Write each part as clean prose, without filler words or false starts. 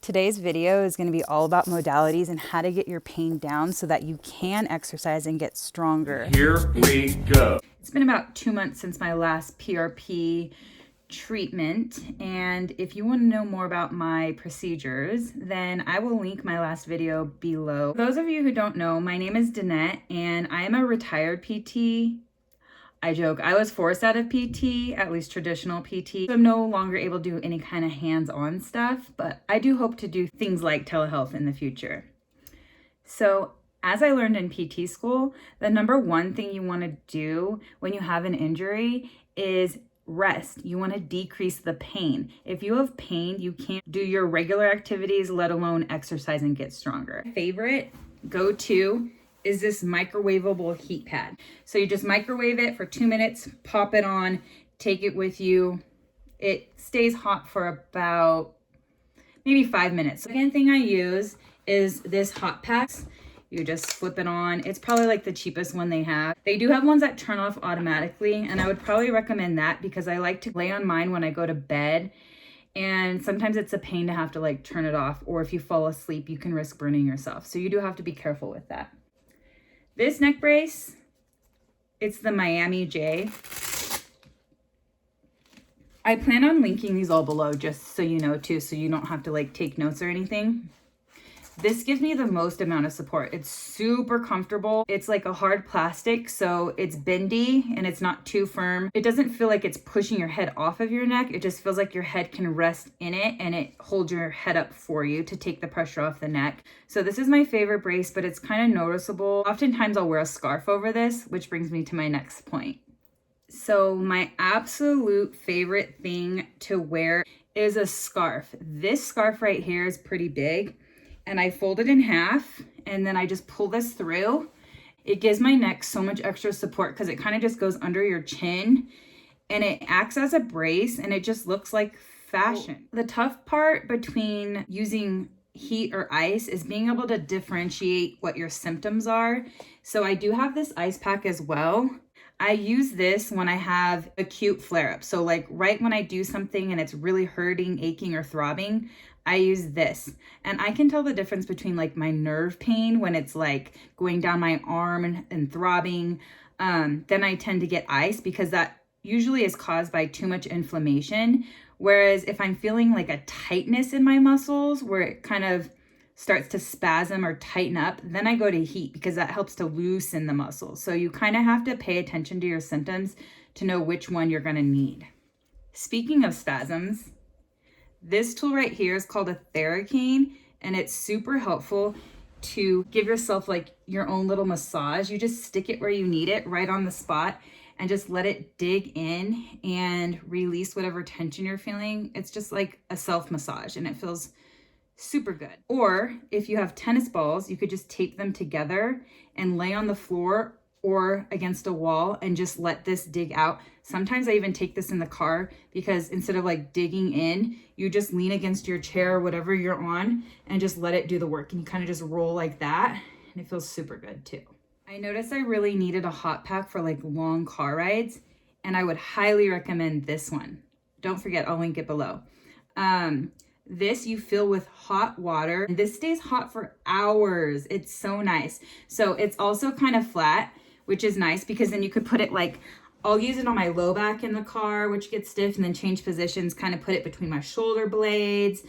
Today's video is going to be all about modalities and how to get your pain down so that you can exercise and get stronger. Here we go. It's been about 2 months since my last PRP treatment, and if you want to know more about my procedures, then I will link my last video below. For those of you who don't know, my name is Danette and I am a retired PT. I joke, I was forced out of PT, at least traditional PT. So I'm no longer able to do any kind of hands-on stuff, but I do hope to do things like telehealth in the future. So as I learned in PT school, the number one thing you want to do when you have an injury is rest. You want to decrease the pain. If you have pain, you can't do your regular activities, let alone exercise and get stronger. My favorite go-to is this microwavable heat pad. So you just microwave it for 2 minutes, pop it on, take it with you. It stays hot for about maybe 5 minutes. The second thing I use is this hot pack. You just flip it on. It's probably like the cheapest one they have. They do have ones that turn off automatically, and I would probably recommend that because I like to lay on mine when I go to bed. And sometimes it's a pain to have to like turn it off, or if you fall asleep, you can risk burning yourself. So you do have to be careful with that. This neck brace, it's the Miami J. I plan on linking these all below just so you know too, so you don't have to like take notes or anything. This gives me the most amount of support. It's super comfortable. It's like a hard plastic, so it's bendy and it's not too firm. It doesn't feel like it's pushing your head off of your neck. It just feels like your head can rest in it and it holds your head up for you to take the pressure off the neck. So this is my favorite brace, but it's kind of noticeable. Oftentimes I'll wear a scarf over this, which brings me to my next point. So my absolute favorite thing to wear is a scarf. This scarf right here is pretty big, and I fold it in half and then I just pull this through. It gives my neck so much extra support because it kind of just goes under your chin and it acts as a brace and it just looks like fashion. The tough part between using heat or ice is being able to differentiate what your symptoms are. So I do have this ice pack as well. I use this when I have acute flare-up. So like right when I do something and it's really hurting, aching, or throbbing, I use this. And I can tell the difference between like my nerve pain when it's like going down my arm and throbbing. Then I tend to get ice because that usually is caused by too much inflammation. Whereas if I'm feeling like a tightness in my muscles where it kind of starts to spasm or tighten up, then I go to heat because that helps to loosen the muscles. So you kind of have to pay attention to your symptoms to know which one you're going to need. Speaking of spasms, this tool right here is called a Theracane, and it's super helpful to give yourself like your own little massage. You just stick it where you need it, right on the spot, and just let it dig in and release whatever tension you're feeling. It's just like a self massage and it feels super good. Or if you have tennis balls, you could just tape them together and lay on the floor or against a wall and just let this dig out. Sometimes I even take this in the car because instead of like digging in, you just lean against your chair or whatever you're on and just let it do the work. And you kind of just roll like that and it feels super good too. I noticed I really needed a hot pack for like long car rides, and I would highly recommend this one. Don't forget, I'll link it below. This you fill with hot water. This stays hot for hours. It's so nice. So it's also kind of flat, which is nice because then you could put it like, I'll use it on my low back in the car, which gets stiff, and then change positions, kind of put it between my shoulder blades.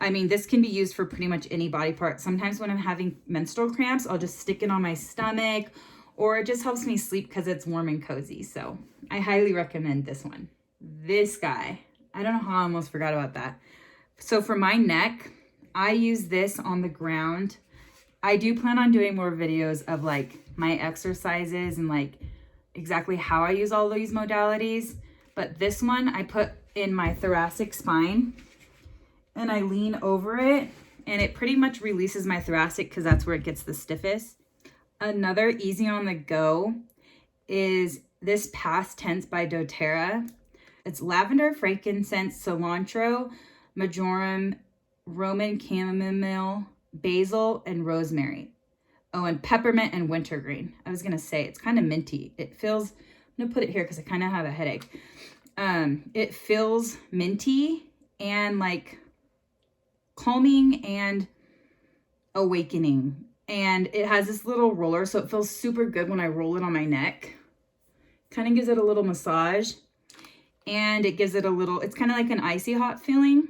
I mean, this can be used for pretty much any body part. Sometimes when I'm having menstrual cramps, I'll just stick it on my stomach, or it just helps me sleep because it's warm and cozy. So I highly recommend this one. This guy, I don't know how I almost forgot about that. So for my neck, I use this on the ground. I do plan on doing more videos of like my exercises and like exactly how I use all these modalities. But this one I put in my thoracic spine and I lean over it and it pretty much releases my thoracic because that's where it gets the stiffest. Another easy on the go is this Past Tense by doTERRA. It's lavender, frankincense, cilantro, marjoram, Roman chamomile, basil, and rosemary. Oh, and peppermint and wintergreen. I was gonna say, it's kind of minty. It feels, I'm gonna put it here because I kind of have a headache. It feels minty and like calming and awakening. And it has this little roller, so it feels super good when I roll it on my neck. Kind of gives it a little massage, and it gives it a little, it's kind of like an icy hot feeling.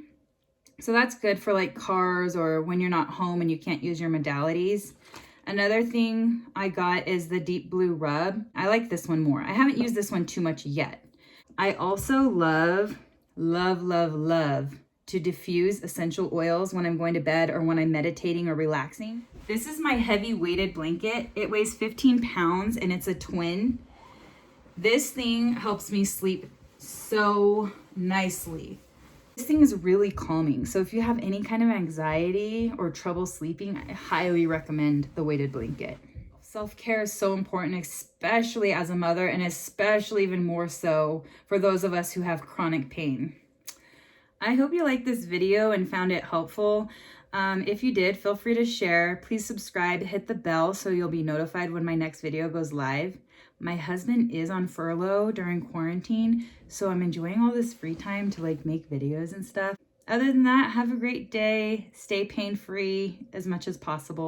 So that's good for like cars or when you're not home and you can't use your modalities. Another thing I got is the Deep Blue Rub. I like this one more. I haven't used this one too much yet. I also love to diffuse essential oils when I'm going to bed or when I'm meditating or relaxing. This is my heavy weighted blanket. It weighs 15 pounds and it's a twin. This thing helps me sleep so nicely. This thing is really calming. So if you have any kind of anxiety or trouble sleeping, I highly recommend the weighted blanket. Self-care is so important, especially as a mother, and especially even more so for those of us who have chronic pain. I hope you liked this video and found it helpful. If you did, feel free to share. Please subscribe, hit the bell so you'll be notified when my next video goes live. My husband is on furlough during quarantine, so I'm enjoying all this free time to like make videos and stuff. Other than that, have a great day. Stay pain-free as much as possible.